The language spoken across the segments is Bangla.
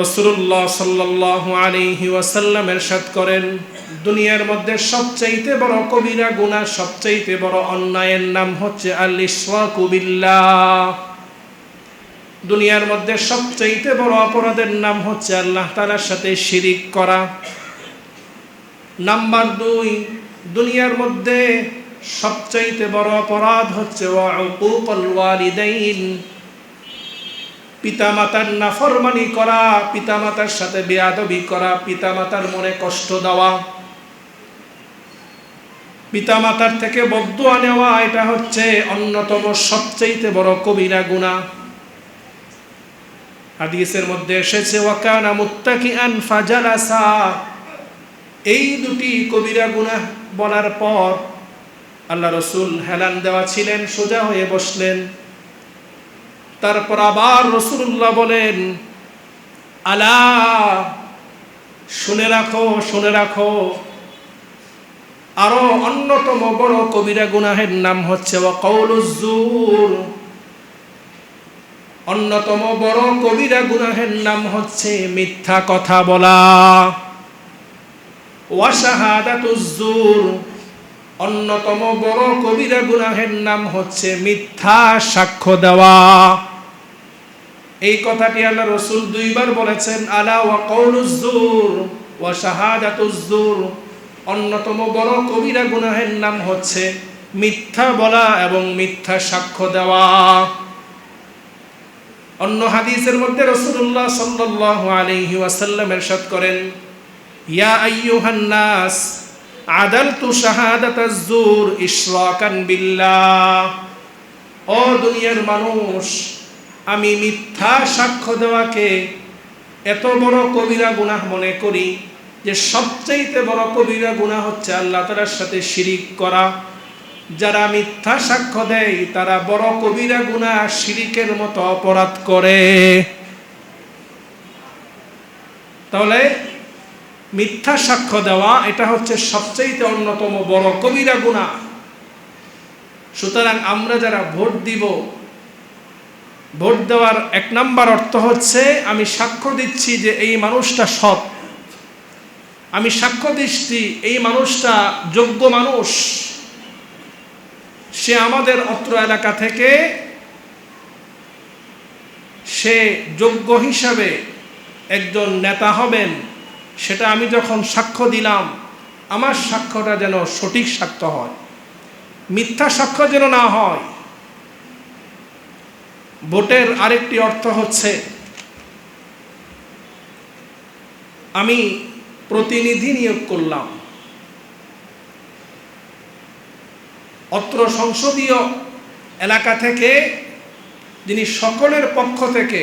রাসূলুল্লাহ সাল্লাল্লাহু আলাইহি ওয়াসাল্লাম ইরশাদ করেন, দুনিয়ার মধ্যে সবচাইতে বড় কবিরা গুনাহ, সবচাইতে বড় অন্যায়ের নাম হচ্ছে আল ইশরাকু বিল্লাহ। দুনিয়ার মধ্যে সবচাইতে বড় অপরাধের নাম হচ্ছে আল্লাহ তাআলার সাথে শিরিক করা। নাম্বার 2, দুনিয়ার মধ্যে সবচাইতে বড় অপরাধ হচ্ছে উকুকুল ওয়ালিদাইন, পিতামাতার নাফরমানি করা, পিতামাতার সাথে বেয়াদবি করা, পিতামাতার মনে কষ্ট দেওয়া, পিতামাতার থেকে বদদুয়া নেওয়া, এটা হচ্ছে অন্যতম সবচাইতে বড় কবিরা গুনাহ। হাদিসের মধ্যে এসেছে ওয়াকানা মুত্তাকিআন ফাজালাসা, এই দুটি কবিরা গুনাহ বলার পর আল্লাহ রাসূল হেলান দেওয়া ছিলেন, সোজা হয়ে বসলেন। তারপর আবার রাসূলুল্লাহ বলেন, আলা, শুনে রাখো, শুনে রাখো, আরো অন্যতম বড় কবিরা গুনাহের নাম হচ্ছে ওয়া কাউলুজ জুর, অন্যতম বড় কবিরা গুনাহের নাম হচ্ছে মিথ্যা কথা বলা। ওয়া শাহাদাতুজ জুর, অন্যতম বড় কবিরা গুনাহের নাম হচ্ছে মিথ্যা সাক্ষ্য দেওয়া। এই কথাটি আল্লাহ রাসূল 2 বার বলেছেন, আলা ওয়া কাউলুজ জুর ওয়া শাহাদাতুজ জুর, অন্যতম বড় কবিরা গুনাহের নাম হচ্ছে মিথ্যা বলা এবং মিথ্যা সাক্ষ্য দেওয়া। অন্য হাদিসের মধ্যে রাসূলুল্লাহ সাল্লাল্লাহু আলাইহি ওয়াসাল্লাম ইরশাদ করেন, ইয়া আইয়ুহান নাস আদালতু শাহাদাতাজ জুর ইশরাকান বিল্লাহ, ও দুনিয়ার মানুষ, আমি মিথ্যা সাক্ষ্য দেওয়াকে এত বড় কবিরা গুনাহ মনে করি যে সবচাইতে বড় কবিরা গুনাহ হচ্ছে আল্লাহ তাআলার সাথে শিরিক করা। যারা মিথ্যা সাক্ষ্য দেয় তারা বড় কবিরা গুনাহ, শিরিকের মতো অপরাধ করে। তাহলে মিথ্যা সাক্ষ্য দেওয়া এটা হচ্ছে সবচাইতে অন্যতম বড় কবিরা গুনাহ। সুতরাং আমরা যারা ভোট দিব, ভোট দেওয়ার 1 নাম্বার অর্থ হচ্ছে আমি সাক্ষ্য দিচ্ছি যে এই মানুষটা সৎ, আমি সাক্ষ্য দিচ্ছি এই মানুষটা যোগ্য মানুষ, সে আমাদের অত্র এলাকা থেকে সে যোগ্য হিসাবে একজন নেতা হবেন। সেটা আমি যখন সাক্ষ্য দিলাম, আমার সাক্ষ্যটা যেন সঠিক সাক্ষ্য হয়, মিথ্যা সাক্ষ্য যেন না হয়। ভোটের আরেকটি অর্থ হচ্ছে আমি প্রতিনিধি নিয়োগ করলাম, অত্র সংসদীয় এলাকা থেকে যিনি সকলের পক্ষ থেকে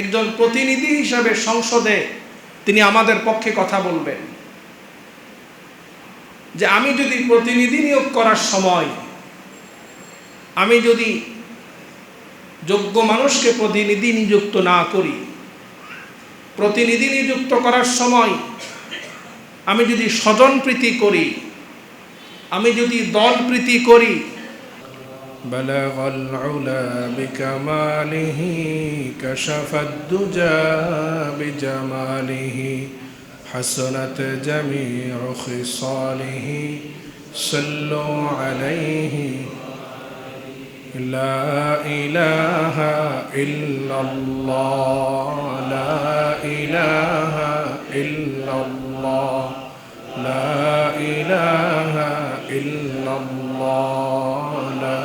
একজন প্রতিনিধি হিসাবে সংসদে তিনি আমাদের পক্ষে কথা বলবেন। যে আমি যদি প্রতিনিধি নিয়োগ করার সময় আমি যদি যোগ্য মানুষকে প্রতিনিধি নিযুক্ত না করি, প্রতিনিধি নিযুক্ত করার সময় আমি যদি স্বজনপ্রীতি করি, আমি যদি দলপ্রীতি করি, বালাগাল উলা বিকামালিহি কাশাফাদ দুজা বিজামালিহি হাসানাত জামিউ খিসালিহি সাল্লু আলাইহি লা ইলাহা ইল্লাল্লাহ, লা ইলাহা ইল্লাল্লাহ, লা ইলাহা ইল্লাল্লাহ, লা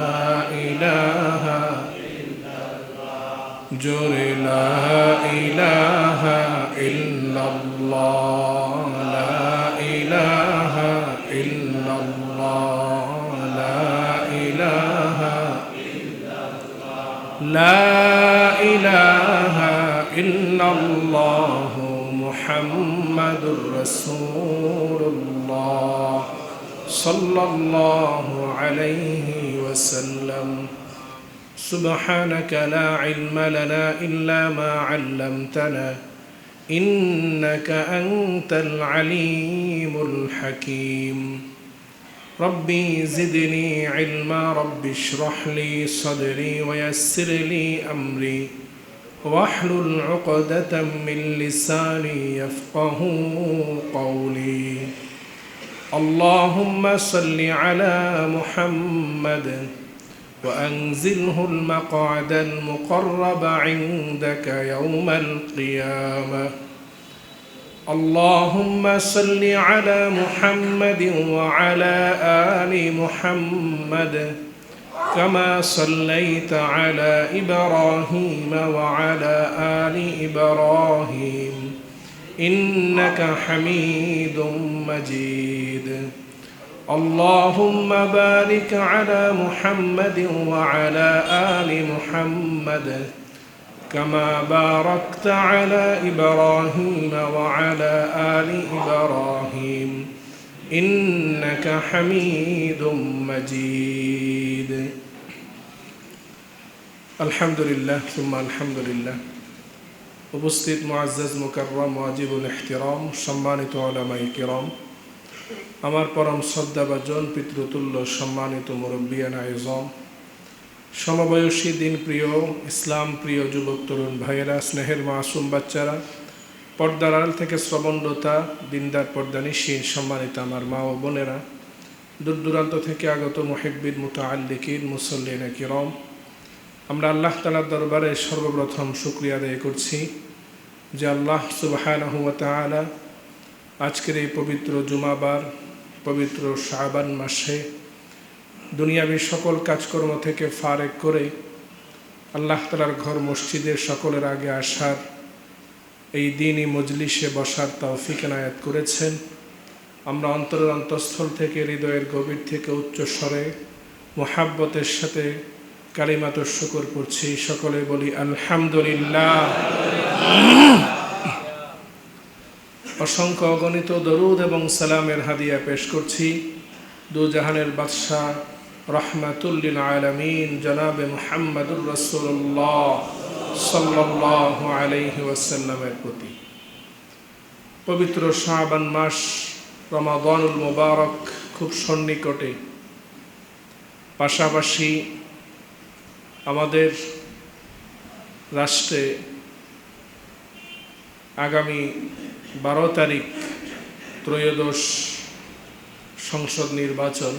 ইলাহা ইল্লাল্লাহ, জোরে লা ইলাহা ইল্লাল্লাহ, লা ইলাহা ইল্লাল্লাহ, লা ইলাহা লা ইলাহা ইল্লাল্লাহ মুহাম্মাদুর রাসূলুল্লাহ সাল্লাল্লাহু আলাইহি ওয়াসাল্লাম। সুবহানাকা লা ইলমা লানা ইল্লা মা আল্লামতানা ইন্নাকা আনতাল আলিমুল হাকীম। ربي زدني علما رب اشرح لي صدري ويسر لي أمري واحلل عقدة من لساني يفقهوا قولي اللهم صل على محمد وأنزله المقعد المقرب عندك يوم القيامة اللهم صل على محمد وعلى آل محمد كما صليت على إبراهيم وعلى آل إبراهيم إنك حميد مجيد اللهم بارك على محمد وعلى آل محمد كما باركت على إبراهيم وعلى آل إبراهيم إنك حميد مجيد الحمد لله ثم الحمد لله উপস্থিত মুআজ্জাজ মুকাররম ওয়াজিবুল ইহতিরাম সম্মানিত উলামায়ে কিরাম আমার পরম শ্রদ্ধাভাজন পিতৃতুল্য সম্মানিত মুরব্বিয়ান আইজম সমবয়সী দিন প্রিয় ইসলাম প্রিয় যুবক তরুণ ভাইয়েরা স্নেহের মাসুম বাচ্চারা পর্দার আড়াল থেকে শ্রবণরতা দিনদার পর্দানিশীন সম্মানিত আমার মা ও বোনেরা দূর দূরান্ত থেকে আগত মুহিব্বিন মুতাআল্লিকিন মুসল্লিন কিরাম আমরা আল্লাহ তাআলার দরবারে সর্বপ্রথম শুকরিয়া আদায় করছি যে আল্লাহ সুবহানাহু ওয়া তাআলা আজকের এই পবিত্র জুমাবার পবিত্র শাবান মাসে দুনিয়াবী সকল কাজকর্ম থেকে ফারেক করে আল্লাহ তাআলার ঘর মসজিদের সকলের আগে আসার এই দিনই মজলিসে বসার তৌফিক এনায়েত করেছেন। আমরা অন্তরের অন্তঃস্থল থেকে হৃদয়ের গভীর থেকে উচ্চ স্বরে মুহাব্বতের সাথে কালিমাতুশ শুকর করছি, সকলে বলি আলহামদুলিল্লাহ। অসংখ্য অগণিত দরুদ এবং সালামের হাদিয়া পেশ করছি দু জাহানের বাদশাহ রাহমাতুল লিল আলামিন জনাবে মুহাম্মদুর রাসূলুল্লাহ সাল্লাল্লাহু আলাইহি ওয়াসাল্লামের প্রতি। পবিত্র শাবান মাস রমাদানুল মুবারক খুব সন্নিকটে, পাশাপাশি আমাদের রাষ্ট্রে আগামী 12 তারিখ ত্রয়োদশ সংসদ নির্বাচন।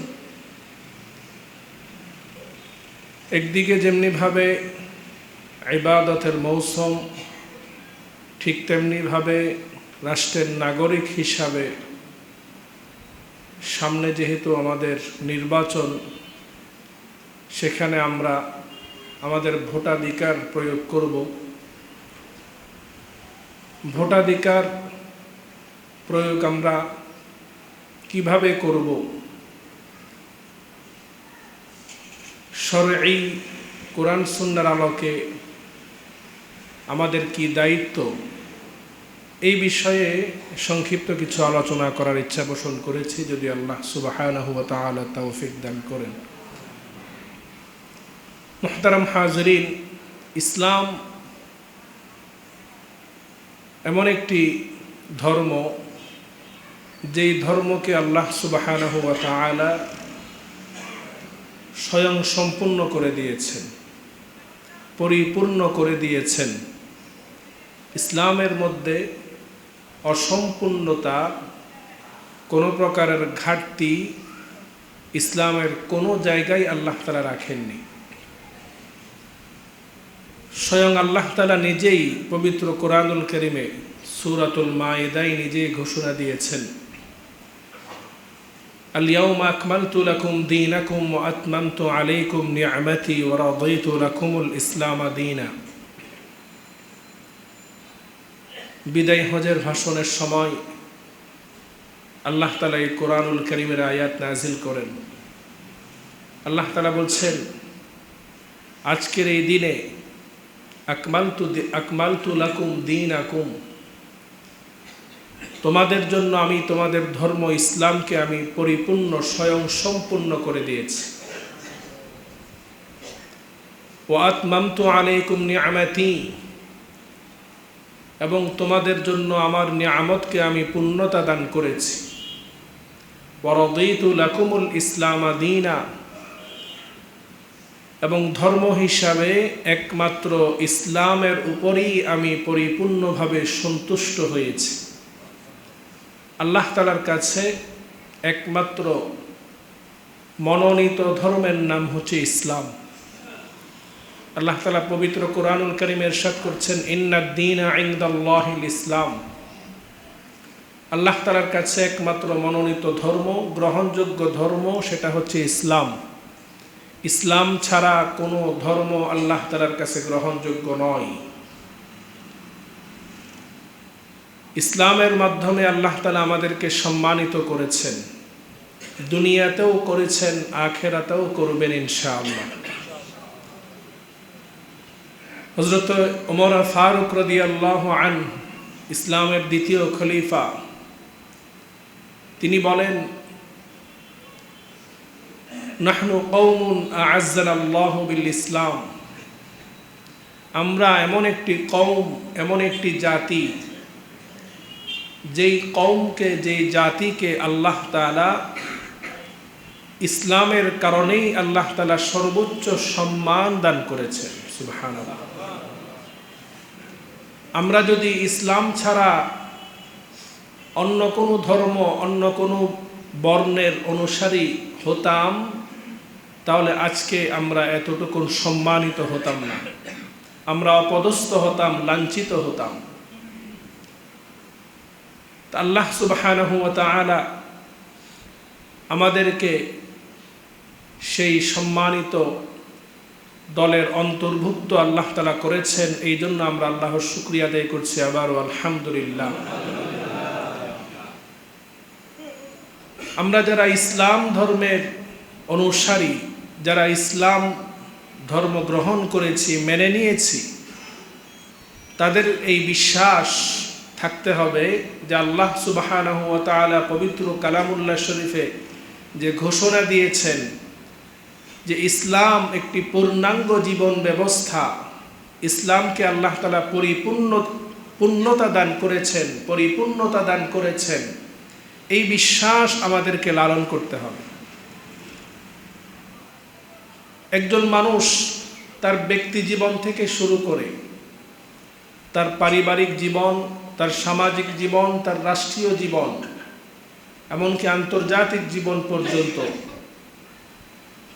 একদিকে যেমনিভাবে ইবাদতের মৌসুম, ঠিক তেমনিভাবে রাষ্ট্রের নাগরিক হিসাবে সামনে যেহেতু আমাদের নির্বাচন, সেখানে আমরা আমাদের ভোটাধিকার প্রয়োগ করব। ভোটাধিকার প্রয়োগ আমরা কিভাবে করব? শরঈ কোরআন সুন্নাহর আলোকে আমাদের কি দায়িত্ব, এই বিষয়ে সংক্ষিপ্ত কিছু আলোচনা করার ইচ্ছা পোষণ করেছি, যদি আল্লাহ সুবহানাহু ওয়া তাআলা তৌফিক দান করেন। মুহতারাম হাজরিন, ইসলাম এমন একটি ধর্ম, যেই ধর্মকে আল্লাহ সুবহানাহু ওয়া তাআলা স্বয়ং সম্পূর্ণ করে দিয়েছেন, পরিপূর্ণ করে দিয়েছেন। ইসলামের মধ্যে অসম্পূর্ণতা, কোনো প্রকারের ঘাটতি ইসলামের কোনো জায়গায় আল্লাহ তাআলা রাখেননি। স্বয়ং আল্লাহ তাআলা নিজেই পবিত্র কোরআনুল কারীমে সূরাতুল মাইদায় নিজেই ঘোষণা দিয়েছেন, আল-ইয়াওমা আকমালতু লাকুম দীনাকুম ওয়া আতমামতু আলাইকুম নি'মাতি ওয়া রাদাইতু লাকুমুল ইসলামা দীনা। বিদায় হজের ভাষণের সময় আল্লাহ তাআলা এই কোরআনুল কারীমের আয়াত নাযিল করেন। আল্লাহ তাআলা বলছেন, আজকের এই দিনে আকমালতু লাকুম দীনাকুম, তোমাদের জন্য আমি তোমাদের ধর্ম ইসলামকে আমি পরিপূর্ণ স্বয়ং সম্পূর্ণ করে দিয়েছি। ওয়া আতমামতু আলাইকুম নি'মাতি, এবং তোমাদের জন্য আমার নিয়ামতকে আমি পূর্ণতা দান করেছি। ওয়া রাদিতু লাকুমুল ইসলামা দীনা, এবং ধর্ম হিসাবে একমাত্র ইসলামের উপরেই আমি পরিপূর্ণভাবে সন্তুষ্ট হয়েছি। আল্লাহ তাআলার কাছে একমাত্র মনোনীত ধর্মের নাম হচ্ছে ইসলাম। আল্লাহ তাআলা পবিত্র কোরআনুল কারীমে ইরশাদ করছেন, ইন্নাদ-দীনা ইনদাল্লাহিল ইসলাম। আল্লাহ তাআলার কাছে একমাত্র মনোনীত ধর্ম, গ্রহণযোগ্য ধর্ম, সেটা হচ্ছে ইসলাম। ইসলাম ছাড়া কোনো ধর্ম আল্লাহ তাআলার কাছে গ্রহণযোগ্য নয়। ইসলামের মাধ্যমে আল্লাহ তাআলা আমাদেরকে সম্মানিত করেছেন, দুনিয়াতেও করেছেন, আখিরাতেও করবেন ইনশাআল্লাহ। হযরত ওমর ফারুক রাদিয়াল্লাহু আনহু, ইসলামের দ্বিতীয় খলিফা, তিনি বলেন, নাহনু কওমুন আ'আজ্জানাল্লাহু বিল ইসলাম। আমরা এমন একটি কওম, এমন একটি জাতি, যেই কওমকে, যেই জাতিকে আল্লাহ তাআলা ইসলামের কারণেই আল্লাহ তাআলা সর্বোচ্চ সম্মান দান করেছেন। সুবহানাল্লাহ। আমরা যদি ইসলাম ছাড়া অন্য কোনো ধর্ম, অন্য কোনো বর্ণের অনুসারী হতাম, তাহলে আজকে আমরা এতটুকু সম্মানিত হতাম না, আমরা অপদস্থ হতাম, লাঞ্ছিত হতাম। আল্লাহ সুবহানাহু ওয়া তাআলা আমাদেরকে সেই সম্মানিত দলের অন্তর্ভুক্ত আল্লাহ তাআলা করেছেন। এই জন্য আমরা আল্লাহর শুকরিয়া আদায় করছি আবারও, আলহামদুলিল্লাহ। আমরা যারা ইসলাম ধর্মের অনুসারী, যারা ইসলাম ধর্ম গ্রহণ করেছি, মেনে নিয়েছি, তাদের এই বিশ্বাস থাকতে হবে যে আল্লাহ সুবহানাহু ওয়া তাআলা পবিত্র কালামুল্লাহ শরীফে যে ঘোষণা দিয়েছেন যে ইসলাম একটি পূর্ণাঙ্গ জীবন ব্যবস্থা, ইসলামকে আল্লাহ তাআলা পূর্ণতা দান করেছেন, পরিপূর্ণতা দান করেছেন, এই বিশ্বাস আমাদেরকে লালন করতে হবে। একজন মানুষ তার ব্যক্তি জীবন থেকে শুরু করে তার পারিবারিক জীবন, তার সামাজিক জীবন, তার রাষ্ট্রীয় জীবন, এমনকি আন্তর্জাতিক জীবন পর্যন্ত,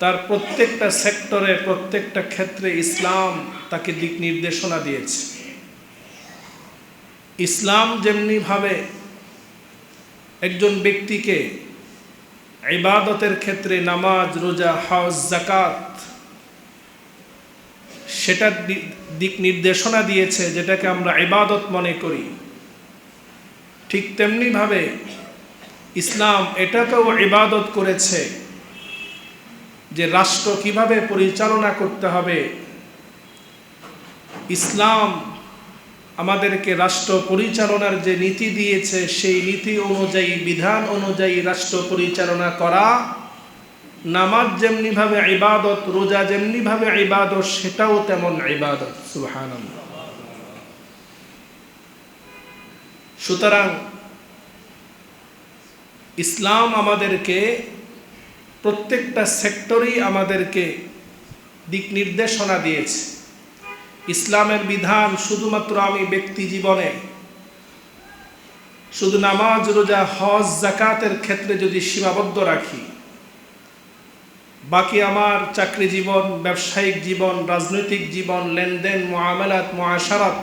তার প্রত্যেকটা সেক্টরে, প্রত্যেকটা ক্ষেত্রে ইসলাম তাকে দিক নির্দেশনা দিয়েছে। ইসলাম যেমনিভাবে একজন ব্যক্তিকে ইবাদতের ক্ষেত্রে নামাজ, রোজা, হজ, যাকাত সেটার দিক নির্দেশনা দিয়েছে, যেটাকে আমরা ইবাদত মনে করি, ঠিক তেমনিভাবে ইসলাম এটাকেও ইবাদত করেছে যে রাষ্ট্র কিভাবে পরিচালনা করতে হবে। ইসলাম আমাদেরকে রাষ্ট্র পরিচালনার যে নীতি দিয়েছে, সেই নীতি অনুযায়ী, বিধান অনুযায়ী রাষ্ট্র পরিচালনা করা। নামাজ যেমনিভাবে ইবাদত, রোজা যেমনিভাবে ইবাদত, সেটাও তেমন ইবাদত। সুবহানাল্লাহ। সুতরাং ইসলাম আমাদেরকে প্রত্যেকটা সেক্টরেই আমাদেরকে দিক নির্দেশনা দিয়েছে। ইসলামের বিধান শুধুমাত্র আমি ব্যক্তি জীবনে, শুধু নামাজ, রোজা, হজ, যাকাতের ক্ষেত্রে যদি সীমাবদ্ধ রাখি, বাকি আমার চাকরি জীবন, ব্যবসায়িক জীবন, রাজনৈতিক জীবন, লেনদেন, মুআমালাত, মুআশারাত,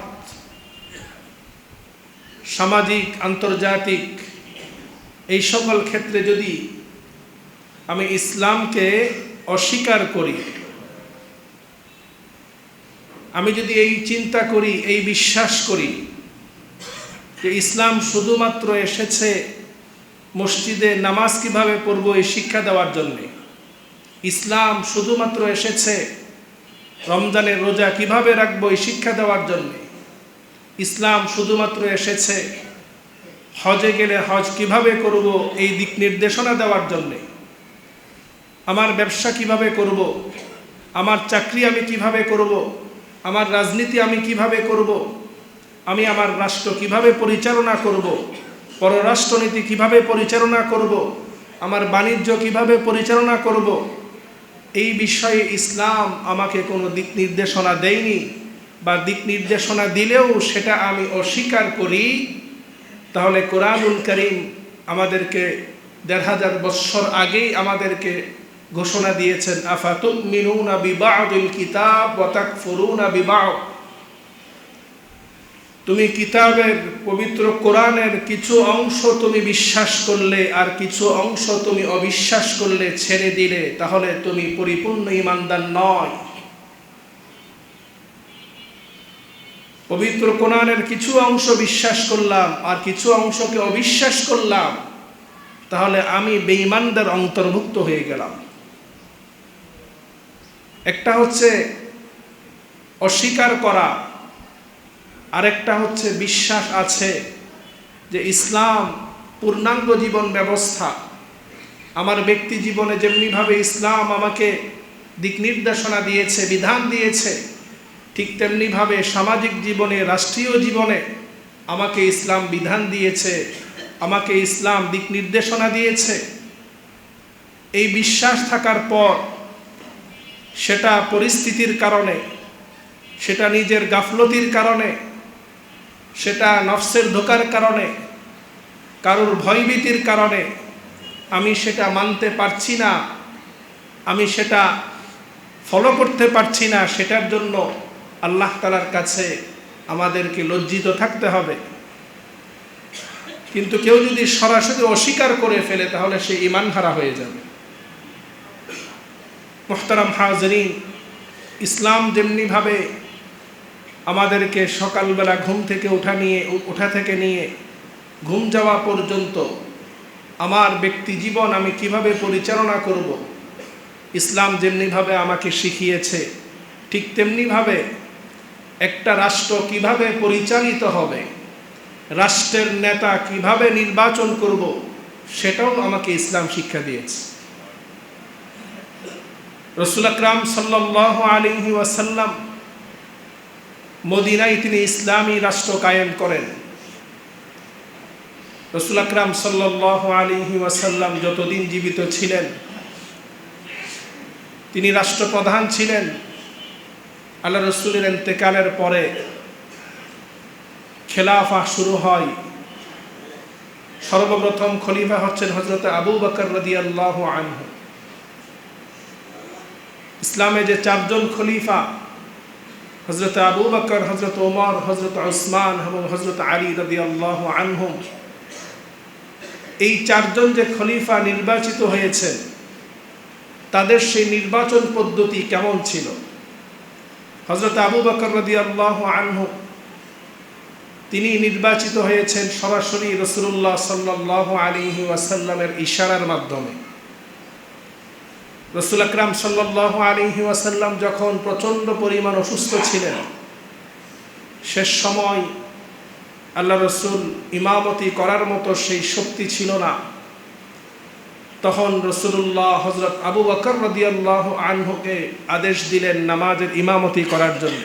সামাজিক, আন্তর্জাতিক, এই সকল ক্ষেত্রে যদি আমি ইসলামকে অস্বীকার করি, আমি যদি এই চিন্তা করি, এই বিশ্বাস করি যে ইসলাম শুধুমাত্র এসেছে মসজিদে নামাজ কিভাবে পড়বো এই শিক্ষা দেওয়ার জন্যে, ইসলাম শুধুমাত্র এসেছে রমজানের রোজা কিভাবে রাখবো এই শিক্ষা দেওয়ার জন্যে, ইসলাম শুধুমাত্র এসেছে হজে গেলে হজ কিভাবে করব এই দিক নির্দেশনা দেওয়ার জন্যে, আমার ব্যবসা কিভাবে করব, আমার চাকরি আমি কিভাবে করব, আমার রাজনীতি আমি কিভাবে করব, আমি আমার রাষ্ট্র কিভাবে পরিচালনা করব, পররাষ্ট্রনীতি কিভাবে পরিচালনা করব, আমার বাণিজ্য কিভাবে পরিচালনা করব, এই বিষয়ে ইসলাম আমাকে কোনো দিক নির্দেশনা দেয়নি, বা দিক নির্দেশনা দিলেও সেটা আমি অস্বীকার করি, তাহলে কোরআনুল কারীম আমাদেরকে ১৫০০ বৎসর আগেই আমাদেরকে ঘোষণা দিয়েছেন, আফাতুমিনুনা বিবাদিল কিতাব ওয়া তাকফুরুনা বিবাদ। তুমি কিতাবের পবিত্র কোরআনের কিছু অংশ তুমি বিশ্বাস করলে আর কিছু অংশ তুমি অবিশ্বাস করলে, ছেড়ে দিলে, তাহলে তুমি পরিপূর্ণ ঈমানদার নয়। পবিত্র কোরআনের কিছু অংশ বিশ্বাস করলাম আর কিছু অংশকে অবিশ্বাস করলাম, তাহলে আমি বেঈমানদের অন্তর্ভুক্ত হয়ে গেলাম। একটা হচ্ছে অস্বীকার করা, আরেকটা হচ্ছে বিশ্বাস আছে যে ইসলাম পূর্ণাঙ্গ জীবন ব্যবস্থা। আমার ব্যক্তি জীবনে যেমনিভাবে ইসলাম আমাকে দিক নির্দেশনা দিয়েছে, বিধান দিয়েছে, ঠিক তেমনিভাবে সামাজিক জীবনে, রাষ্ট্রীয় জীবনে আমাকে ইসলাম বিধান দিয়েছে, আমাকে ইসলাম দিক নির্দেশনা দিয়েছে। এই বিশ্বাস থাকার পর সেটা পরিস্থিতির কারণে, সেটা নিজের গাফলতির কারণে, সেটা নফসের ধোঁকার কারণে, কারোর ভয়ভীতির কারণে আমি সেটা মানতে পারছি না, আমি সেটা ফলো করতে পারছি না, সেটার জন্য আল্লাহ তাআলার কাছে আমাদেরকে লজ্জিত থাকতে হবে। কিন্তু কেউ যদি সরাসরি অস্বীকার করে ফেলে, তাহলে সে ঈমান হারা হয়ে যাবে। মুহতারাম হাজরিন, ইসলাম যেমনিভাবে আমাদেরকে সকালবেলা ঘুম থেকে ওঠা থেকে নিয়ে ঘুম যাওয়া পর্যন্ত আমার ব্যক্তি জীবন আমি কিভাবে পরিচালনা করব, ইসলাম যেমনিভাবে আমাকে শিখিয়েছে, ঠিক তেমনিভাবে একটা রাষ্ট্র কিভাবে পরিচালিত হবে, রাষ্ট্রের নেতা কিভাবে নির্বাচন করব, সেটাও আমাকে ইসলাম শিক্ষা দিয়েছে। রাসূল আকরাম সাল্লাল্লাহু আলাইহি ওয়াসাল্লাম মদিনায় তিনি ইসলামী রাষ্ট্র কায়েম করেন। রাসূল আকরাম সাল্লাল্লাহু আলাইহি ওয়াসাল্লাম যতদিন জীবিত ছিলেন, তিনি রাষ্ট্রপ্রধান ছিলেন। আল্লাহ রাসূলের ইন্তেকালের পরে খেলাফা শুরু হয়। সর্বপ্রথম খলিফা হচ্ছেন হযরত আবু বকর রাদিয়াল্লাহু আনহু। ইসলামে যে 4 জন খলিফা, হযরত আবু বকর, হযরত ওমর, হযরত উসমান এবং হযরত আলী রাদিয়াল্লাহু আনহুম, এই 4 জন যে খলিফা নির্বাচিত হয়েছেন, তাদের সেই নির্বাচন পদ্ধতি কেমন ছিল? হযরত আবু বকর রাদিয়াল্লাহু আনহু তিনি নির্বাচিত হয়েছেন সরাসরি রাসূলুল্লাহ সাল্লাল্লাহু আলাইহি ওয়াসাল্লামের ইশারার মাধ্যমে। রাসূল আকরাম সাল্লাল্লাহু আলাইহি ওয়াসাল্লাম যখন প্রচণ্ড পরিমাণ অসুস্থ ছিলেন, শেষ সময় আল্লাহ রাসূল ইমামতি করার মতো সেই শক্তি ছিল না, তখন রাসূলুল্লাহ হযরত আবু বকর রাদিয়াল্লাহু আনহুকে আদেশ দিলেন নামাজের ইমামতি করার জন্য।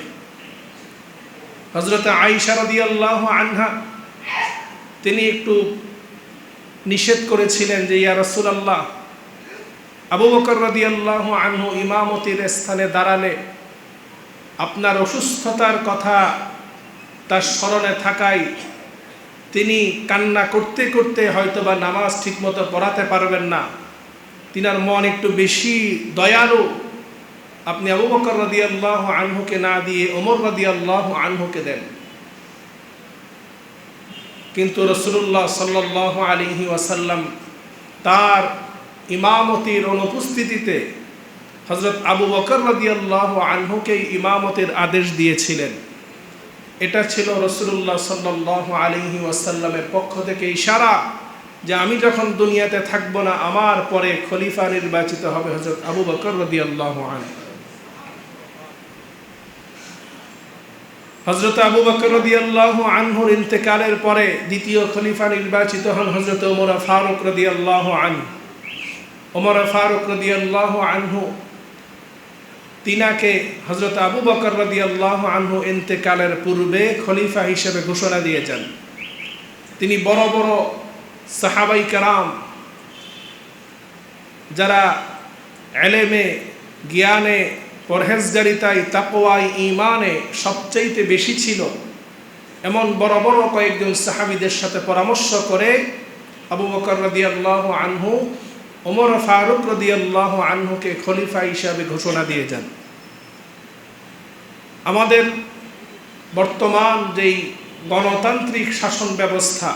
হযরত আয়েশা রাদিয়াল্লাহু আনহা তিনি একটু নিষেধ করেছিলেন যে, ইয়া রাসূলুল্লাহ, আবু বকর রাদিয়াল্লাহু আনহু ইমামতির স্থানে দাঁড়ালে আপনার অসুস্থতার কথা তার স্মরণে থাকায় তিনি কান্না করতে করতে হয়তোবা নামাজ ঠিকমতো পড়াতে পারবেন না, তিনার মন একটু বেশি দয়ালু, আপনি আবু বকর রাদিয়াল্লাহু আনহুকে না দিয়ে ওমর রাদিয়াল্লাহু আনহুকে দেন। কিন্তু রাসূলুল্লাহ সাল্লাল্লাহু আলাইহি ওয়াসাল্লাম তার ইমামতির অনুপস্থিতিতে হযরত আবু বকর রাদিয়াল্লাহু আনহুকে ইমামতের আদেশ দিয়েছিলেন। এটা ছিল রাসূলুল্লাহ সাল্লাল্লাহু আলাইহি ওয়াসাল্লামের পক্ষ থেকে ইশারা যে আমি যখন দুনিয়াতে থাকব না, আমার পরে খলিফা নির্বাচিত হবে হযরত আবু বকর রাদিয়াল্লাহু আনহু। হযরত আবু বকর রাদিয়াল্লাহু আনহুর ইন্তেকালের পরে দ্বিতীয় খলিফা নির্বাচিত হন হযরত ওমর ফারুক রাদিয়াল্লাহু আনহু। ওমর ফারুক রাদিয়াল্লাহু আনহু তিনাকে হযরত আবু বকর রাদিয়াল্লাহু আনহু ইন্তেকালের পূর্বে খলিফা হিসেবে ঘোষণা দিয়েছেন। তিনি বড় বড় সাহাবাই কেরাম যারা ইলমে জ্ঞানে, পরহেজগারিতায়, তাকওয়ায়, ঈমানে সবচাইতে বেশি ছিল এমন বড় বড় কয়েকজন সাহাবীদের সাথে পরামর্শ করে আবু বকর রাদিয়াল্লাহু আনহু ওমর ফারুক রাদিয়াল্লাহু আনহুকে খলিফা হিসাবে ঘোষণা দিয়ে যান। আমাদের বর্তমান যেই গণতান্ত্রিক শাসন ব্যবস্থা,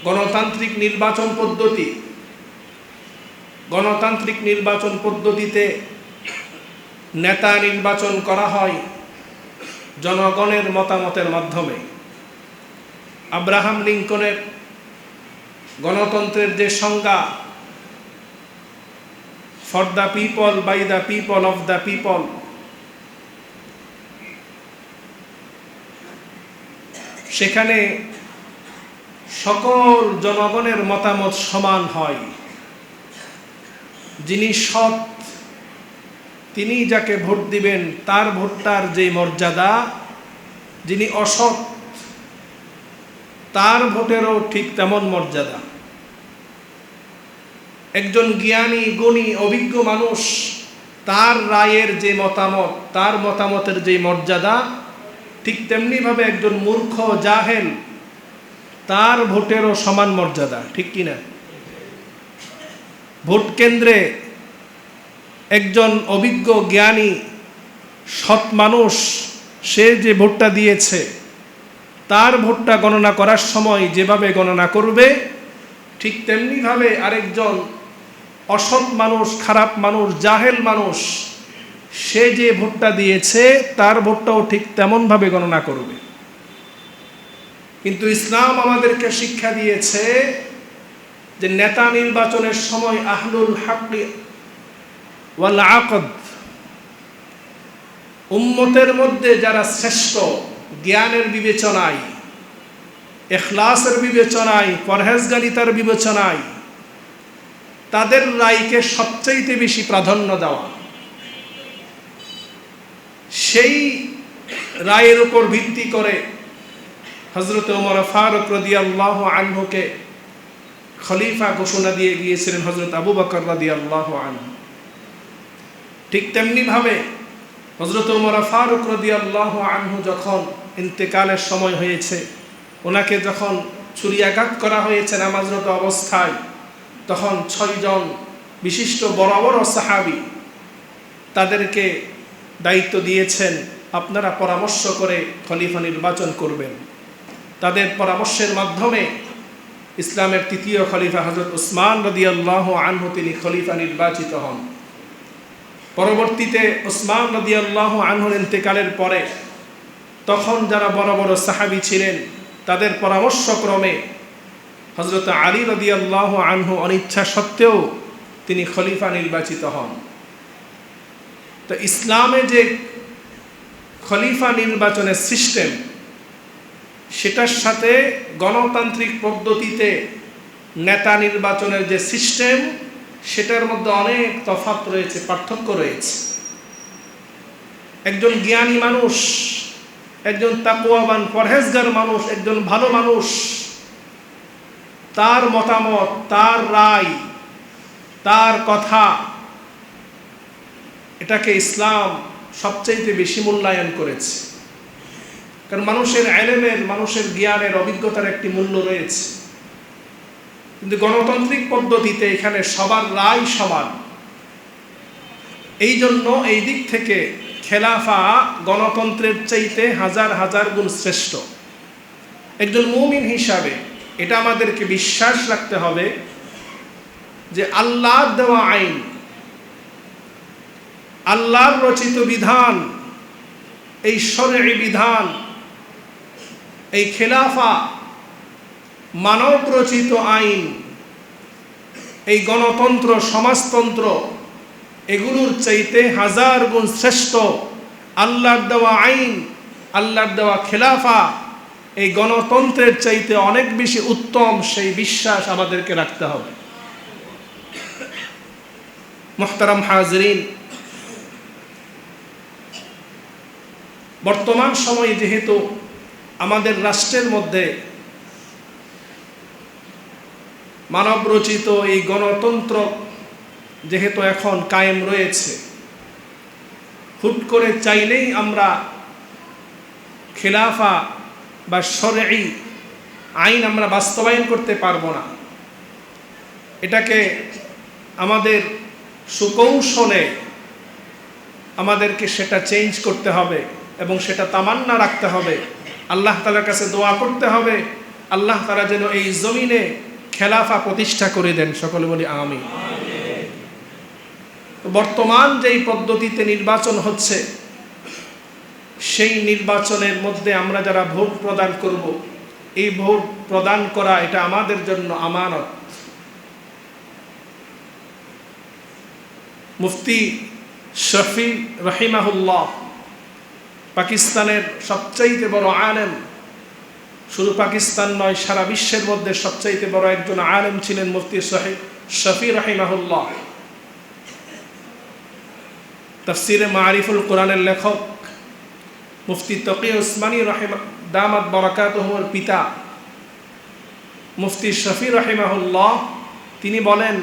গণতান্ত্রিক নির্বাচন পদ্ধতি, গণতান্ত্রিক নির্বাচন পদ্ধতিতে নেতা নির্বাচন করা হয় জনগণের মতামতের মাধ্যমে। আব্রাহাম লিঙ্কনের গণতন্ত্রের যে সংজ্ঞা, for the people, by the people, of the people, সেখানে সকল জনগণের মতামত সমান হয়। যিনি সৎ তিনি যাকে ভোট দিবেন তার ভোটটার যে মর্যাদা, যিনি অসৎ তার ভোটেরও ঠিক তেমন মর্যাদা। একজন জ্ঞানী, গুণী, অভিজ্ঞ মানুষ তার রায়ের যে মতামত, তার মতামতের যে মর্যাদা, ঠিক তেমনিভাবে একজন মূর্খ, জাহেল তার ভোটেরও সমান মর্যাদা। ঠিক কিনা? ভোট কেন্দ্রে একজন অভিজ্ঞ, জ্ঞানী, সৎ মানুষ সে যে ভোটটা দিয়েছে তার ভোটটা গণনা করার সময় যেভাবে গণনা করবে, ঠিক তেমনিভাবে আরেকজন অসৎ মানুষ, খারাপ মানুষ, জাহেল মানুষ সে যে ভোটটা দিয়েছে তার ভোটটাও ঠিক তেমনভাবে গণনা করবে। কিন্তু ইসলাম আমাদেরকে শিক্ষা দিয়েছে যে নেতা নির্বাচনের সময় আহলুল হাক্কি ওয়াল আকদ, উম্মতের মধ্যে যারা শ্রেষ্ঠ, জ্ঞানের বিবেচনায়, ইখলাসের বিবেচনায়, পরহেজগারিতার বিবেচনায় তাদের রায়কে সবচাইতে বেশি প্রাধান্য দেওয়া, সেই রায়ের উপর ভিত্তি করে হযরত ওমর ফারুক রাদিয়াল্লাহু আনহুকে খলিফা ঘোষণা দিয়ে গিয়েছিলেন হযরত আবু বকর রাদিয়াল্লাহু আনহু। ঠিক তেমনিভাবে হযরত ওমর ফারুক রাদিয়াল্লাহু আনহু যখন ইন্তেকালের সময় হয়েছে, ওনাকে যখন ছুরিয়াঘাত করা হয়েছে নামাজরত অবস্থায়, তখন 6 জন বিশিষ্ট বড় বড় সাহাবী তাদেরকে দায়িত্ব দিয়েছেন, আপনারা পরামর্শ করে খলিফা নির্বাচন করবেন। তাদের পরামর্শের মাধ্যমে ইসলামের তৃতীয় খলিফা হযরত উসমান রাদিয়াল্লাহু আনহু তিনি খলিফা নির্বাচিত হন। পরবর্তীতে উসমান রাদিয়াল্লাহু আনহুর ইন্তেকালের পরে তখন যারা বড় বড় সাহাবী ছিলেন তাদের পরামর্শক্রমে হযরত আলী রাদিয়াল্লাহু আনহু অনিচ্ছা সত্ত্বেও তিনি খলিফা নির্বাচিত হন। তো ইসলামে যে খলিফা নির্বাচনের সিস্টেম, সেটার সাথে গণতান্ত্রিক পদ্ধতিতে নেতা নির্বাচনের যে সিস্টেম, সেটার মধ্যে অনেক তফাৎ রয়েছে, পার্থক্য রয়েছে। একজন জ্ঞানী মানুষ, একজন তাকওয়াবান, পরহেজগার মানুষ, একজন ভালো মানুষ, তার মতামত, তার রায়, তার কথা, এটাকে ইসলাম সবচাইতে বেশি মূল্যায়ন করেছে। কারণ মানুষের ইলমের, মানুষের জ্ঞানের, অভিজ্ঞতার একটি মূল্য রয়েছে। কিন্তু গণতান্ত্রিক পদ্ধতিতে এখানে সবার রায় সমান। এই জন্য এই দিক থেকে খেলাফা গণতন্ত্রের চাইতে হাজার হাজার গুণ শ্রেষ্ঠ। একজন মুমিন হিসাবে এটা আমাদেরকে বিশ্বাস রাখতে হবে যে আল্লাহর দেওয়া আইন, আল্লাহর রচিত বিধান, এই শরঈ বিধান, এই খেলাফা, মানব রচিত আইন, এই গণতন্ত্র, সমাজতন্ত্র, এগুলোর চাইতে হাজার গুণ শ্রেষ্ঠ। আল্লাহর দেওয়া আইন, আল্লাহর দেওয়া খেলাফা এই গণতন্ত্রের চাইতে অনেক বেশি উত্তম, সেই বিশ্বাস আমাদেরকে রাখতে হবে। মুহতারাম হাজরিন, বর্তমান সময়ে যেহেতু আমাদের রাষ্ট্রের মধ্যে মানব রচিত এই গণতন্ত্র যেহেতু এখন কায়েম রয়েছে, হুট করে চাইলেই আমরা খিলাফা বা শরঈ আইন আমরা বাস্তবায়ন করতে পারবো না। এটাকে আমাদের সুকৌশলে আমাদেরকে সেটা চেঞ্জ করতে হবে এবং সেটা তামান্না রাখতে হবে, আল্লাহ তাআলার কাছে দোয়া করতে হবে আল্লাহ তাআলা যেন এই জমিনে খেলাফা প্রতিষ্ঠা করে দেন। সকলে বলি আমিন। বর্তমান যেই পদ্ধতিতে নির্বাচন হচ্ছে, সেই নির্বাচনের মধ্যে আমরা যারা ভোট প্রদান করব, এই ভোট প্রদান করা এটা আমাদের জন্য আমানত। মুফতি শফি রহিমাহুল্লাহ, পাকিস্তানের সবচাইতে বড় আলেম, শুধু পাকিস্তান নয় সারা বিশ্বের মধ্যে সবচাইতে বড় একজন আলেম ছিলেন মুফতি শফি রহিমাহুল্লাহ। তাফসিরে মারিফুল কোরআনের লেখক মুফতি তকি উসমানী দামাত বারাকাতুহুর পিতা মুফতি শফি রহিমাহুল্লাহ তিনি বলেন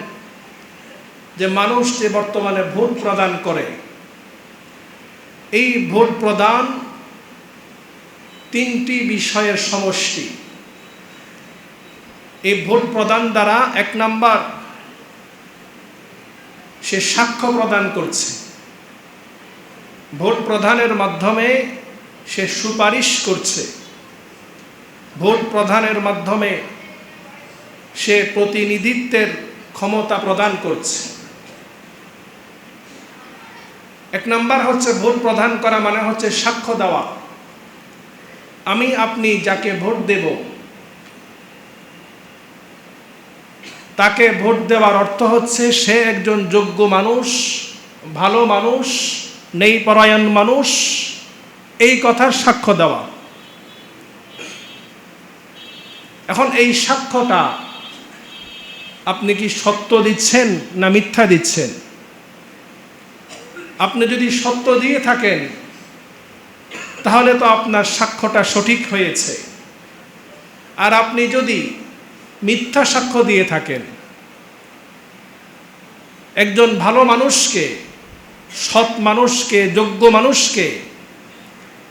যে মানুষ যে বর্তমানে ভোট প্রদান করে, এই ভোট প্রদান তিনটি বিষয়ের সমষ্টি। এই ভোট প্রদান দ্বারা এক নাম্বার, সে সাক্ষ্য প্রদান করছে। ভোট প্রদানের মাধ্যমে সে সুপারিশ করছে। ভোট প্রদানের মাধ্যমে সে প্রতিনিধিত্বের ক্ষমতা প্রদান করছে। এক নাম্বার হচ্ছে ভোট প্রদান করা মানে হচ্ছে সাক্ষ্য দেওয়া। আমি আপনি যাকে ভোট দেব, তাকে ভোট দেওয়ার অর্থ হচ্ছে সে একজন যোগ্য মানুষ, ভালো মানুষ, ন্যায়পরায়ণ মানুষ, এই কথার সাক্ষ্য দেওয়া। এখন এই সাক্ষ্যটা আপনি কি সত্য দিচ্ছেন না মিথ্যা দিচ্ছেন? আপনি যদি সত্য দিয়ে থাকেন তাহলে তো আপনার সাক্ষ্যটা সঠিক হয়েছে। আর আপনি যদি মিথ্যা সাক্ষ্য দিয়ে থাকেন, একজন ভালো মানুষকে, সৎ মানুষকে, যোগ্য মানুষকে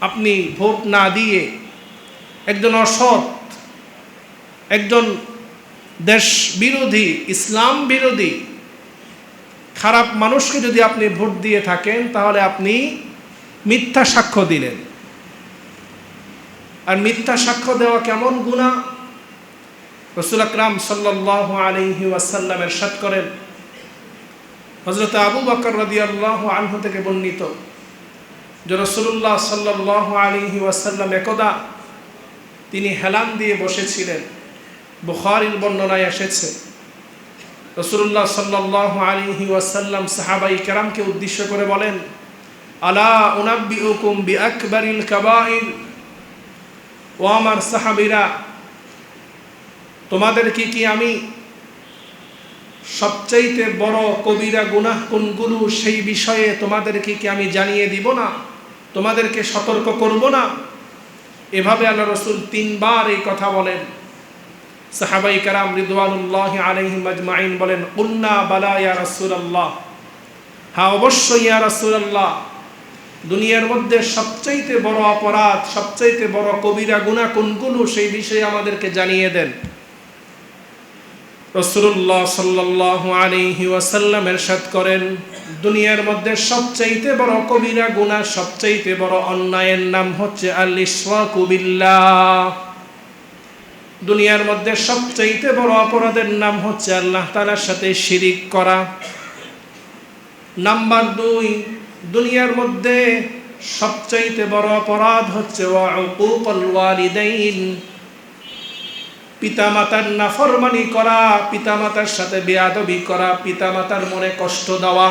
আপনি ভোট না দিয়ে একজন অসৎ, একজন দেশ বিরোধী, ইসলাম বিরোধী খারাপ মানুষকে যদি আপনি ভোট দিয়ে থাকেন তাহলে আপনি মিথ্যা সাক্ষ্য দিলেন। আর মিথ্যা সাক্ষ্য দেওয়া কেমন গুনাহ? রাসূল আকরাম সাল্লাল্লাহু আলাইহি ওয়াসাল্লাম ইরশাদ করেন, হযরত আবু বকর রাদিয়াল্লাহু আনহু থেকে বর্ণিত যে রাসূলুল্লাহ সাল্লাল্লাহু আলাইহি ওয়াসাল্লাম একদা তিনি হেলান দিয়ে বসেছিলেন। বুখারীর বর্ণনায় এসেছে রাসূলুল্লাহ সাল্লাল্লাহু আলাইহি ওয়াসাল্লাম সাহাবায়ে কেরামকে উদ্দেশ্য করে বলেন, আলা উনাব্বিউকুম বিআকবারিল কাবাইর, ও আমার সাহাবীরা, তোমাদেরকে কি আমি সবচাইতে বড় কবিরা গুনাহ কোনগুলো সেই বিষয়ে তোমাদেরকে কি আমি জানিয়ে দিব না, তোমাদেরকে সতর্ক করব না? এভাবে আল্লাহ রাসূল 3 বার এই কথা বলেন। সাহাবায়ে কেরাম রিদওয়ানুল্লাহি আলাইহিম আজমাইন বলেন, কুলনা বালা ইয়া রাসূলুল্লাহ, হ্যাঁ অবশ্যই ইয়া রাসূলুল্লাহ, দুনিয়ার মধ্যে সবচাইতে বড় অপরাধ, সবচাইতে বড় কবিরা গুনাহ কোনগুলো সেই বিষয়ে আমাদেরকে জানিয়ে দেন। রাসূলুল্লাহ সাল্লাল্লাহু আলাইহি ওয়াসাল্লাম ইরশাদ করেন, দুনিয়ার মধ্যে সবচাইতে বড় কবিরা গুনাহ, সবচাইতে বড় অন্যায়ের নাম হচ্ছে আল ইশরাকু বিল্লাহ। দুনিয়ার মধ্যে সবচাইতে বড় অপরাধের নাম হচ্ছে আল্লাহ তাআলার সাথে শিরিক করা। নাম্বার 2, দুনিয়ার মধ্যে সবচাইতে বড় অপরাধ হচ্ছে ওয়া উকুকুল ওয়ালিদাইন, পিতামাতার নাফরমানি করা, পিতামাতার সাথে বেয়াদবি করা, পিতামাতার মনে কষ্ট দেওয়া,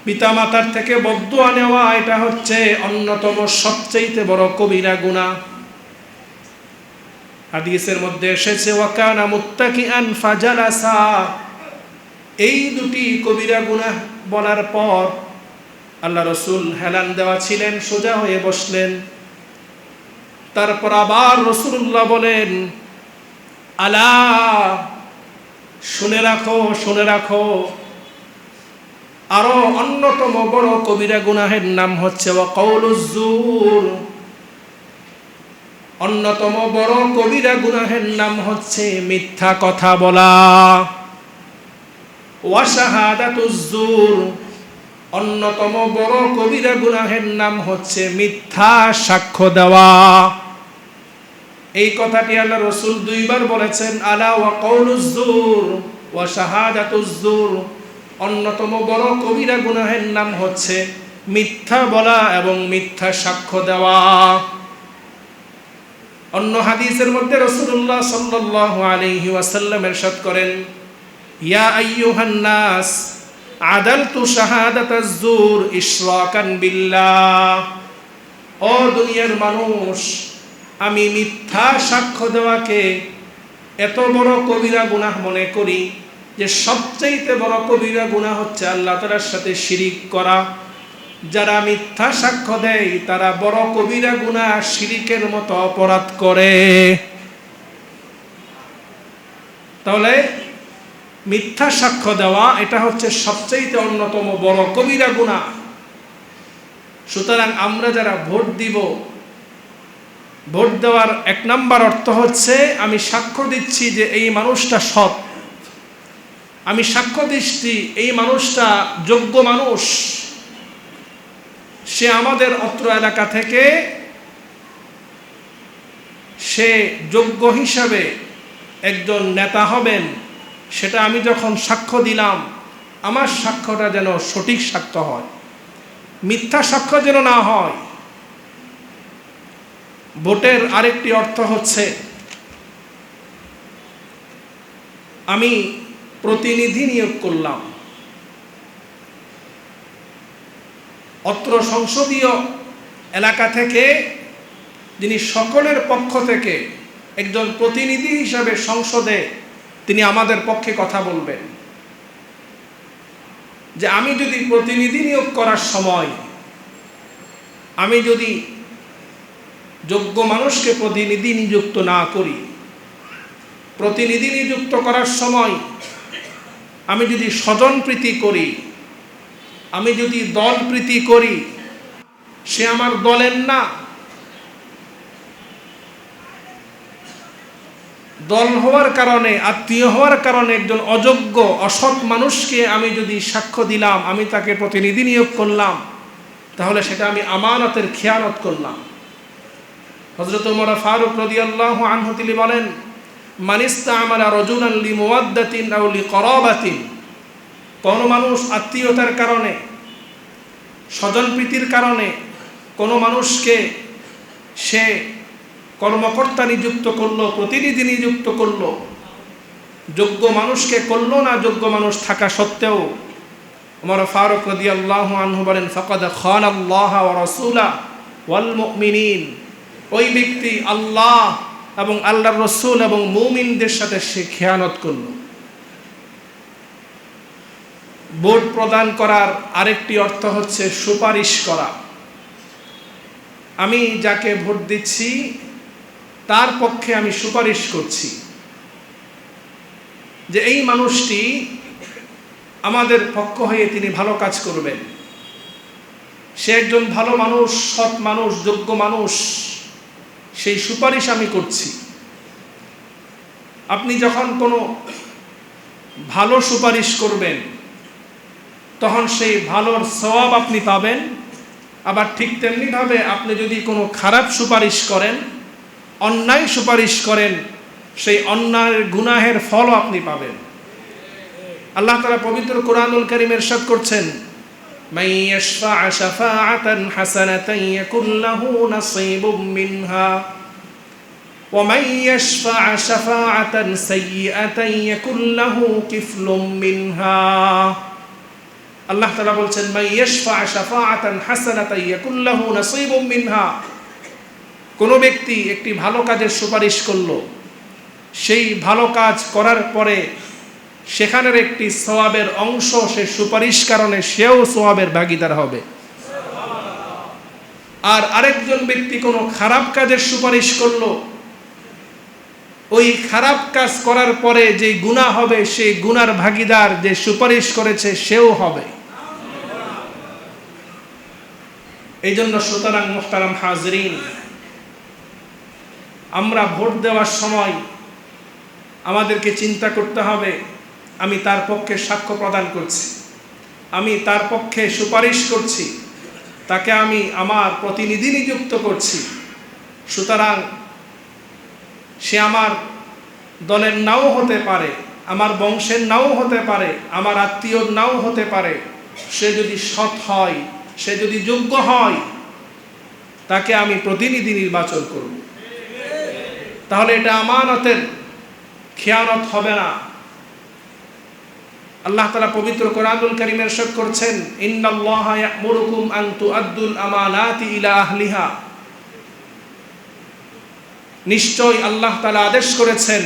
পিতামাতার থেকে বদদুয়া নেওয়া, এটা হচ্ছে অন্যতম সবচাইতে বড় কবিরা গুনাহ। হাদিসের মধ্যে এসেছে ওয়াকানা মুত্তাকিআন ফাজালাসা, এই দুটি কবিরা গুনাহ বলার পর আল্লাহ রাসূল হেলান দেওয়া ছিলেন, সোজা হয়ে বসলেন। তারপর আবার রাসূলুল্লাহ বলেন, আলা, শুনে রাখো, শুনে রাখো, আরো অন্যতম বড় কবিরা গুনাহের নাম হচ্ছে ওয়াকাউলুজ জুর। অন্যতম বড় কবিরা গুনাহের নাম হচ্ছে মিথ্যা কথা বলা। ওয়া শাহাদাতুজ জুর, অন্যতম বড় কবিরা গুনাহের নাম হচ্ছে মিথ্যা সাক্ষ্য দেওয়া। এই কথাটি আল্লাহ রাসূল দুইবার বলেছেন, আলা ওয়া কাউলুজ জুর ওয়া শাহাদাতুজ জুর। অন্যতম বড় কবিরা গুনাহের নাম হচ্ছে মিথ্যা বলা এবং মিথ্যা সাক্ষ্য দেওয়া। অন্য হাদিসের মধ্যে রাসূলুল্লাহ সাল্লাল্লাহু আলাইহি ওয়াসাল্লাম ইরশাদ করেন, ইয়া আইয়ুহান নাস আদালতু শাহাদাতাজ জুর ইশরাকান বিল্লাহ। ও দুনিয়ার মানুষ, আমি মিথ্যা সাক্ষ্য দেওয়াকে এত বড় কবিরা গুনাহ মনে করি যে সবচেয়ে বড় কবিরা গুনাহ হচ্ছে আল্লাহ তাআলার সাথে শিরিক করা। যারা মিথ্যা সাক্ষ্য দেয় তারা বড় কবিরা গুনাহ শিরিকের মতো অপরাধ করে। তাহলে মিথ্যা সাক্ষ্য দেওয়া এটা হচ্ছে সবচেয়ে অন্যতম বড় কবিরা গুনাহ। সুতরাং আমরা যারা ভোট দিব, ভোট দেওয়ার এক নাম্বার অর্থ হচ্ছে আমি সাক্ষ্য দিচ্ছি যে এই মানুষটা সৎ, আমি সাক্ষ্য দিচ্ছি এই মানুষটা যোগ্য মানুষ, সে আমাদের অত্র এলাকা থেকে সে যোগ্য হিসাবে একজন নেতা হবেন। সেটা আমি যখন সাক্ষ্য দিলাম, আমার সাক্ষ্যটা যেন সঠিক সাক্ষ্য হয়, মিথ্যা সাক্ষ্য যেন না হয়। ভোটের আরেকটি অর্থ হচ্ছে আমি প্রতিনিধি নিয়োগ করলাম, অত্র সংসদীয় এলাকা থেকে যিনি সকলের পক্ষ থেকে একজন প্রতিনিধি হিসাবে সংসদে তিনি আমাদের পক্ষে কথা বলবেন। যে আমি যদি প্রতিনিধি নিয়োগ করার সময় আমি যদি যোগ্য মানুষকে প্রতিনিধি নিযুক্ত না করি, প্রতিনিধি নিযুক্ত করার সময় আমি যদি স্বজনপ্রীতি করি, আমি যদি দলপ্রীতি করি, সে আমার দলের না, দল হওয়ার কারণে, আত্মীয় হওয়ার কারণে একজন অযোগ্য অসৎ মানুষকে আমি যদি সাক্ষ্য দিলাম, আমি তাকে প্রতিনিধি নিয়োগ করলাম, তাহলে সেটা আমি আমানতের খেয়ানত করলাম। হযরত ওমর ফারুক রাদিয়াল্লাহু আনহু তিনি বলেন, মান ইসতা'মালা রাজুলান লিমুওয়াদ্দাতিন আও লিকরাবাতিন, কোন মানুষ আত্মীয়তার কারণে, স্বজনপ্রীতির কারণে কোন মানুষকে সে কর্মকর্তা নিযুক্ত করলো, প্রতিনিধি নিযুক্ত করলো, যোগ্য মানুষকে করলো না যোগ্য মানুষ থাকা সত্ত্বেও, ওমর ফারুক রাদিয়াল্লাহু আনহু বলেন, ফাকাদ খানাল্লাহ ওয়া রাসূলা ওয়াল মুমিনিন, ওই ব্যক্তি আল্লাহ এবং আল্লাহর রাসূল এবং মুমিনদের সাথে সে খেয়ানত করল। ভোট প্রদান করার আরেকটি অর্থ হচ্ছে সুপারিশ করা। আমি যাকে ভোট দিচ্ছি তার পক্ষে আমি সুপারিশ করছি যে এই মানুষটি আমাদের পক্ষ হয়ে তিনি ভালো কাজ করবেন, সে একজন ভালো মানুষ, সৎ মানুষ, যোগ্য মানুষ, সেই সুপারিশ আমি করছি। আপনি যখন কোনো ভালো সুপারিশ করবেন তখন সেই ভালোর সওয়াব আপনি পাবেন। আবার ঠিক তেমনিভাবে আপনি যদি কোনো খারাপ সুপারিশ করেন, অন্যায় সুপারিশ করেন, সেই অন্যায়ের গুনাহের ফলও আপনি পাবেন। আল্লাহ তাআলা পবিত্র কোরআনুল কারীমে ইরশাদ করছেন, মান ইয়াশফা' শাফাআতান হাসানাতান ইয়াকুল লাহু নাসীবুম মিনহা ওয়া মান ইয়াশফা' শাফাআতান সাইয়্যাতান ইয়াকুল লাহু কিফলুম মিনহা। আল্লাহ তাআলা বলছেন, মান ইয়াশফা' শাফাআতান হাসানাতান ইয়াকুল লাহু নাসীবুম মিনহা। কোন ব্যক্তি একটি ভালো কাজের সুপারিশ করলো, সেই ভালো কাজ করার পরে সেখানের একটি সওয়াবের অংশ সে সুপারিশ কারণে সেও সওয়াবের ভাগীদার হবে। আর আরেকজন ব্যক্তি কোনো খারাপ কাজের সুপারিশ করলো, ওই খারাপ কাজ করার পরে যে গুনাহ হবে সেই গুনার ভাগীদার যে সুপারিশ করেছে সেও হবে। এই জন্য সুতরাং মুহতারাম হাজরিন, আমরা ভোট দেওয়ার সময় আমাদেরকে চিন্তা করতে হবে, আমি তার পক্ষে সাক্ষ্য প্রদান করছি, আমি তার পক্ষে সুপারিশ করছি, তাকে আমি আমার প্রতিনিধি নিযুক্ত করছি। সুতরাং সে আমার দলের নাও হতে পারে, আমার বংশের নাও হতে পারে, আমার আত্মীয়র নাও হতে পারে। সে যদি সৎ হয়, সে যদি যোগ্য হয়, তাকে আমি প্রতিনিধি নির্বাচন করব। তাহলে এটা আমানতের খেয়ানত হবে না। আল্লাহ তাআলা পবিত্র কোরআনুল কারীমে ইরশাদ করছেন, ইন্নাল্লাহা ইয়া'মুরুকুম আন তু'আদ্দুল আমানাতি ইলা আহলিহা। নিশ্চয় আল্লাহ তাআলা আদেশ করেছেন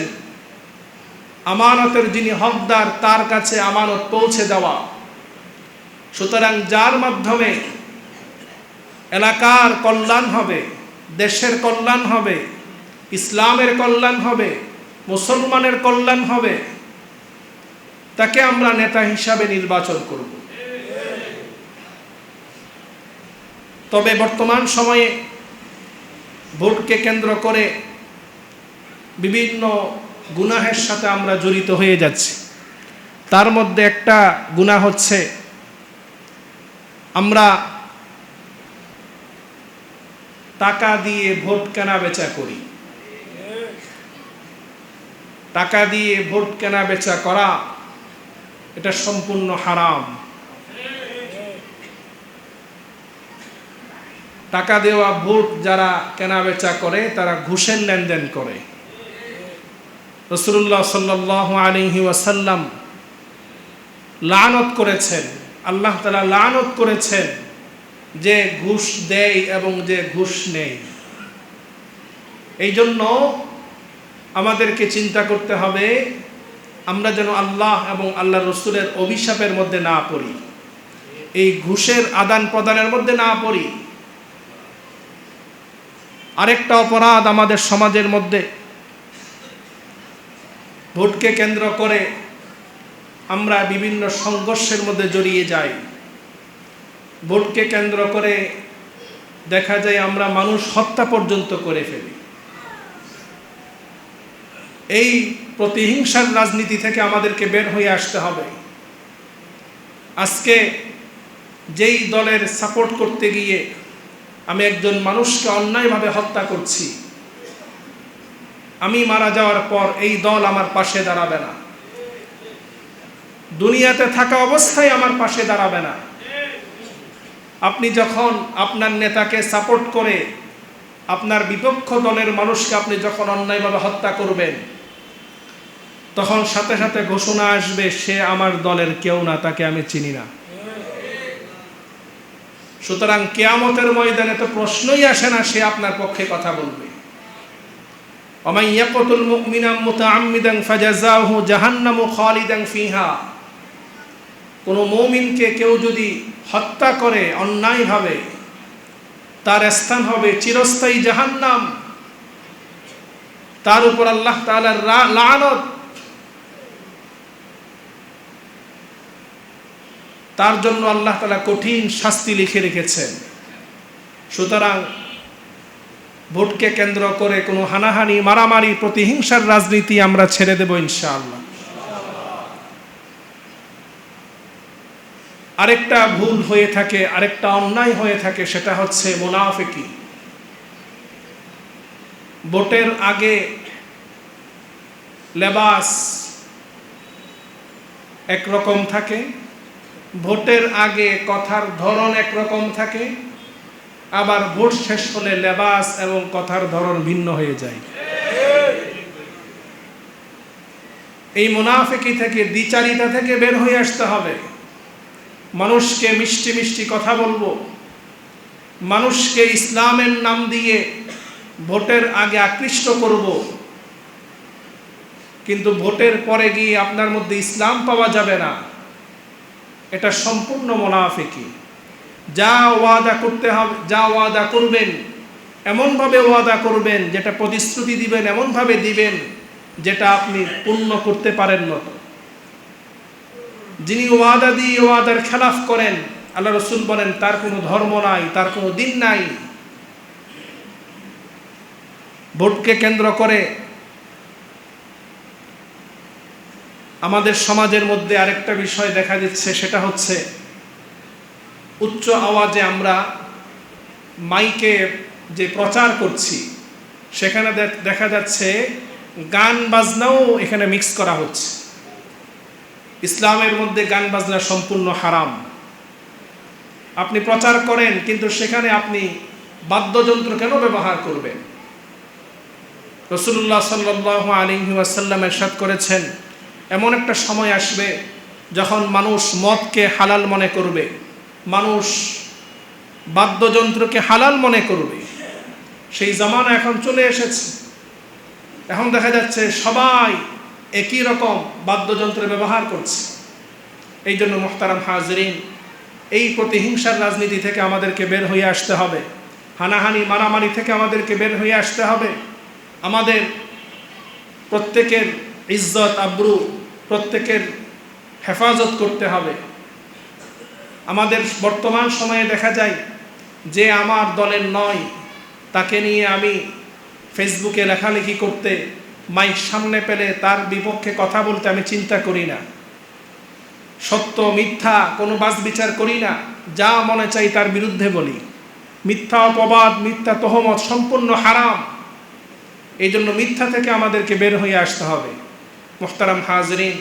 আমানতের যিনি হকদার তার কাছে আমানত পৌঁছে দেওয়া। সুতরাং যার মাধ্যমে এলাকার কল্যাণ হবে, দেশের কল্যাণ হবে, ইসলামের কল্যাণ হবে, মুসলমানের কল্যাণ হবে, তাকে আমরা নেতা হিসাবে নির্বাচন করব। তবে বর্তমান সময়ে ভোটকে কেন্দ্র করে বিভিন্ন গুনাহের সাথে আমরা জড়িত হয়ে যাচ্ছি। তার মধ্যে একটা গুনাহ হচ্ছে আমরা টাকা দিয়ে ভোট কেনা বেচা করি। টাকা দিয়ে ভোট কেনা বেচা করা এটা সম্পূর্ণ হারাম। টাকা দেওয়া ভোট যারা কেনা বেচা করে তারা ঘুষের লেনদেন করে। রাসূলুল্লাহ সাল্লাল্লাহু আলাইহি ওয়াসাল্লাম লানত করেছেন, আল্লাহ তাআলা লানত করেছেন যে ঘুষ দেয় এবং যে ঘুষ নেয়। এই জন্য আমাদেরকে চিন্তা করতে হবে আমরা যেন আল্লাহ এবং আল্লাহর রাসূলের অভিশাপের মধ্যে না পড়ি, এই ঘুষের আদান প্রদানের মধ্যে না পড়ি। আরেকটা অপরাধ আমাদের সমাজের মধ্যে, ভোটকে কেন্দ্র করে আমরা বিভিন্ন সংঘর্ষের মধ্যে জড়িয়ে যাই। ভোটকে কেন্দ্র করে দেখা যায় আমরা মানুষ হত্যা পর্যন্ত করে ফেলি। এই প্রতিহিংসার রাজনীতি থেকে আমাদেরকে বের হয়ে আসতে হবে। আজকে যেই দলের সাপোর্ট করতে গিয়ে আমি একজন মানুষকে অন্যায়ভাবে হত্যা করছি, আমি মারা যাওয়ার পর এই দল আমার পাশে দাঁড়াবে না, দুনিয়াতে থাকা অবস্থায় আমার পাশে দাঁড়াবে না। আপনি যখন আপনার নেতাকে সাপোর্ট করে আপনার বিপক্ষ দলের মানুষকে আপনি যখন অন্যায়ভাবে হত্যা করবেন, তখন সাথে সাথে ঘোষণা আসবে সে আমার দলের কেউ না, তাকে আমি চিনি না। সুতরাং কিয়ামতের ময়দানে তো প্রশ্নই আসে না সে আপনার পক্ষে কথা বলবে। ওয়া মান ইয়াকতুল মুমিনা মুতাআম্মিদান ফাজাযাহু জাহান্নামু খালিদান ফিহা। কোন মুমিনকে কেউ যদি হত্যা করে অন্যায়ভাবে, তার স্থান হবে চিরস্থায়ী জাহান্নাম। তার উপর আল্লাহ তাআলার লানত, তার জন্য আল্লাহ তাআলা কঠিন শাস্তি লিখে রেখেছেন। সুতরাং ভোটকে কেন্দ্র করে কোনো হানাহানি, মারামারি, প্রতিহিংসার রাজনীতি আমরা ছেড়ে দেব ইনশাআল্লাহ। আরেকটা ভুল হয়ে থাকে, আরেকটা অন্যায় হয়ে থাকে, সেটা হচ্ছে মুনাফিকি। ভোটের আগে লেবাস একরকম থাকে, ভোটের আগে কথার ধরন একরকম থাকে, আবার ভোট শেষ হলে লেবাস এবং কথার ধরন ভিন্ন হয়ে যায়। এই মুনাফিকি থেকে, দ্বিচারিতা থেকে বের হয়ে আসতে হবে। মানুষকে মিষ্টি মিষ্টি কথা বলবো, মানুষকে ইসলামের নাম দিয়ে ভোটের আগে আকৃষ্ট করব, কিন্তু ভোটের পরে গিয়ে আপনার মধ্যে ইসলাম পাওয়া যাবে না। এটা সম্পূর্ণ মুনাফিকি। যা ওয়াদা করতে হবে, যা ওয়াদা করবেন এমনভাবে ওয়াদা করবেন, যেটা প্রতিশ্রুতি দিবেন এমনভাবে দিবেন যেটা আপনি পূর্ণ করতে পারেন মতো। যিনি ওয়াদা দিয়ে ওয়াদার খেলাফ করেন, আল্লাহ রসুল বলেন তার কোনো ধর্ম নাই, তার কোনো দিন নাই। ভোটকে কেন্দ্র করে আমাদের সমাজের মধ্যে আরেকটা বিষয় দেখা দিচ্ছে, সেটা হচ্ছে উচ্চ আওয়াজে আমরা মাইকে যে প্রচার করছি, সেখানে দেখা যাচ্ছে গান বাজনাও এখানে মিক্স করা হচ্ছে। ইসলামের মধ্যে গান বাজনা সম্পূর্ণ হারাম। আপনি প্রচার করেন, কিন্তু সেখানে আপনি বাদ্যযন্ত্র কেন ব্যবহার করবেন? রাসূলুল্লাহ সাল্লাল্লাহু আলাইহি ওয়াসাল্লাম ইরশাদ করেছেন, এমন একটা সময় আসবে যখন মানুষ মদকে হালাল মনে করবে, মানুষ বাদ্যযন্ত্রকে হালাল মনে করবে। সেই জামানা এখন চলে এসেছে। এখন দেখা যাচ্ছে সবাই একই রকম বাদ্যযন্ত্র ব্যবহার করছে। এই জন্য মুহতারাম হাজরিন, এই প্রতিহিংসার রাজনীতি থেকে আমাদেরকে বের হয়ে আসতে হবে। হানাহানি মারামারি থেকে আমাদেরকে বের হয়ে আসতে হবে। আমাদের প্রত্যেকের ইজ্জত আবরু, প্রত্যেকের হেফাজত করতে হবে। আমাদের বর্তমান সময়ে দেখা যায় যে আমার দলের নয়, তাকে নিয়ে আমি ফেসবুকে লেখালেখি করতে, মাইক সামনে পেলে তার বিপক্ষে কথা বলতে আমি চিন্তা করি না। সত্য মিথ্যা কোনো বাছ বিচার করি না, যা মনে চাই তার বিরুদ্ধে বলি। মিথ্যা অপবাদ, মিথ্যা তহমত সম্পূর্ণ হারাম। এই জন্য মিথ্যা থেকে আমাদেরকে বের হয়ে আসতে হবে। মুহতারাম হাজরিন,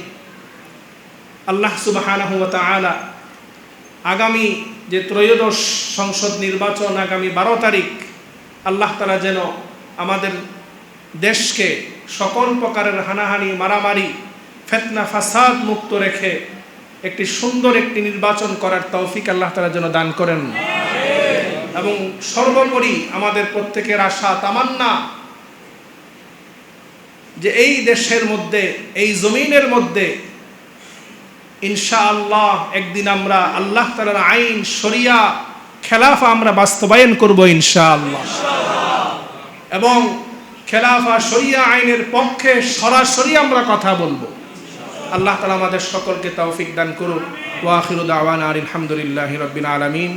আল্লাহ সুবহানাহু ওয়া তাআলা আগামী যে ত্রয়োদশ সংসদ নির্বাচন, আগামী 12 তারিখ, আল্লাহ তাআলা যেন আমাদের দেশকে সকল প্রকারের হানাহানি মারামারি ফিতনা ফাসাদ মুক্ত রেখে একটি সুন্দর একটি নির্বাচন করার তৌফিক আল্লাহ তাআলা যেন দান করেন। এবং সর্বোপরি আমাদের প্রত্যেকের আশা তামান্না যে এই দেশের মধ্যে, এই জমিনের মধ্যে ইনশাআল্লাহ একদিন আমরা আল্লাহ তাআলার আইন শরিয়া খেলাফা আমরা বাস্তবায়ন করব ইনশাআল্লাহ। এবং খেলাফা শরিয়া আইনের পক্ষে সরাসরি আমরা কথা বলবো। আল্লাহ তাআলা আমাদের সকলকে তৌফিক দান করুন। ওয়া আখিরু দাওয়ানা আলহামদুলিল্লাহি রাব্বিল আলামিন।